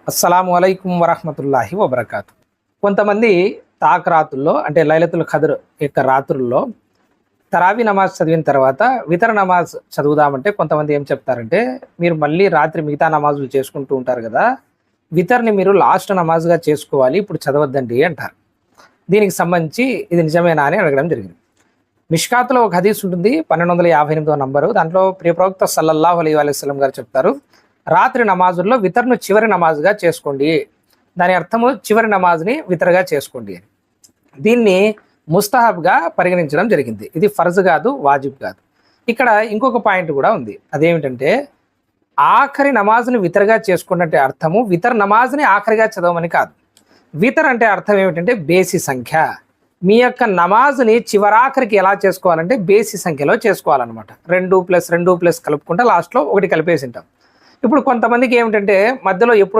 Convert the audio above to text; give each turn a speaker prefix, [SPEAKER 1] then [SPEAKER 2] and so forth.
[SPEAKER 1] అస్సలాము అలైకుం వరహమతుల్లాహి వబర్కాతు. కొంతమంది తాక్ రాతుల్లో అంటే లైలతుల్ ఖద్ర్ యొక్క రాత్రుల్లో తరావీ నమాజ్ చదివిన తర్వాత వితర నమాజ్ చదువుదామంటే కొంతమంది ఏం చెప్తారంటే, మీరు మళ్ళీ రాత్రి మిగతా నమాజులు చేసుకుంటూ ఉంటారు కదా, వితర్ని మీరు లాస్ట్ నమాజ్గా చేసుకోవాలి, ఇప్పుడు చదవద్దండి అంటారు. దీనికి సంబంధించి ఇది నిజమేనా అని అడగడం జరిగింది. మిష్కాత్లో ఒక హదీస్ ఉంటుంది, 1258వ నంబరు. దాంట్లో ప్రియ ప్రవక్త సల్లల్లాహు అలైహి వసల్లం గారు చెప్తారు, రాత్రి నమాజుల్లో వితర్ను చివరి నమాజ్గా చేసుకోండి. దాని అర్థము చివరి నమాజ్ని వితర్గా చేసుకోండి అని. దీన్ని ముస్తహబ్గా పరిగణించడం జరిగింది. ఇది ఫర్జ్ కాదు, వాజిబ్ కాదు. ఇక్కడ ఇంకొక పాయింట్ కూడా ఉంది. అదేమిటంటే, ఆఖరి నమాజ్ని వితర్గా చేసుకోండి అంటే అర్థము వితర్ నమాజ్ని ఆఖరిగా చదవమని కాదు. వితర్ అంటే అర్థం ఏమిటంటే బేసి సంఖ్య. మీ యొక్క నమాజ్ని చివరాఖరికి ఎలా చేసుకోవాలంటే బేసి సంఖ్యలో చేసుకోవాలన్నమాట. 2+2+ కలుపుకుంటే లాస్ట్లో 1 కలిపేసి ఉంటాం. ఇప్పుడు కొంతమందికి ఏమిటంటే మధ్యలో ఎప్పుడు